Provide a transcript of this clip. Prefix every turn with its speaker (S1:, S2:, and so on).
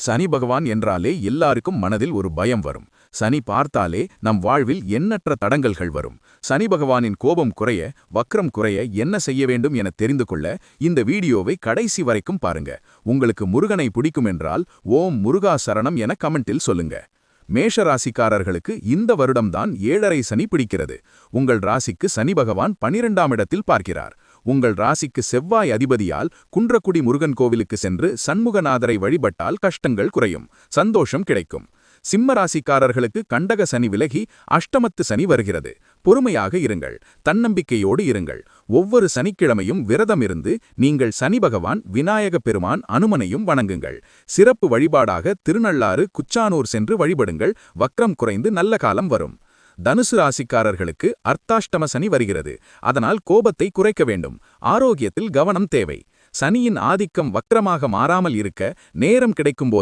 S1: சனி பகவான் என்றாலே எல்லாருக்கும் மனதில் ஒரு பயம் வரும். சனி பார்த்தாலே நம் வாழ்வில் எண்ணற்ற தடங்கல்கள் வரும். சனி பகவானின் கோபம் குறைய, வக்ரம் குறைய என்ன செய்ய வேண்டும் என தெரிந்து கொள்ள இந்த வீடியோவை கடைசி வரைக்கும் பாருங்க. உங்களுக்கு முருகனை பிடிக்கும் என்றால் ஓம் முருகா சரணம் என கமெண்டில் சொல்லுங்க. மேஷ ராசிக்காரர்களுக்கு இந்த வருடம்தான் 7.5 சனி பிடிக்கிறது. உங்கள் ராசிக்கு சனி பகவான் 12ஆம் இடத்தில் பார்க்கிறார். உங்கள் ராசிக்கு செவ்வாய் அதிபதியால் குன்றக்குடி முருகன் கோவிலுக்கு சென்று சண்முகநாதரை வழிபட்டால் கஷ்டங்கள் குறையும், சந்தோஷம் கிடைக்கும். சிம்ம ராசிக்காரர்களுக்கு கண்டக சனி விலகி அஷ்டமத்து சனி வருகிறது. பொறுமையாக இருங்கள், தன்னம்பிக்கையோடு இருங்கள். ஒவ்வொரு சனிக்கிழமையும் விரதம் இருந்து நீங்கள் சனி பகவான், விநாயக பெருமான், அனுமனையும் வணங்குங்கள். சிறப்பு வழிபாடாக திருநள்ளாறு, குச்சானூர் சென்று வழிபடுங்கள். வக்ரம் குறைந்து நல்ல காலம் வரும். தனுசு ராசிக்காரர்களுக்கு அர்த்தாஷ்டம சனி வருகிறது. அதனால் கோபத்தை குறைக்க வேண்டும். ஆரோக்கியத்தில் கவனம் தேவை. சனியின் ஆதிக்கம் வக்ரமாக மாறாமல் இருக்க நேரம் கிடைக்கும்போது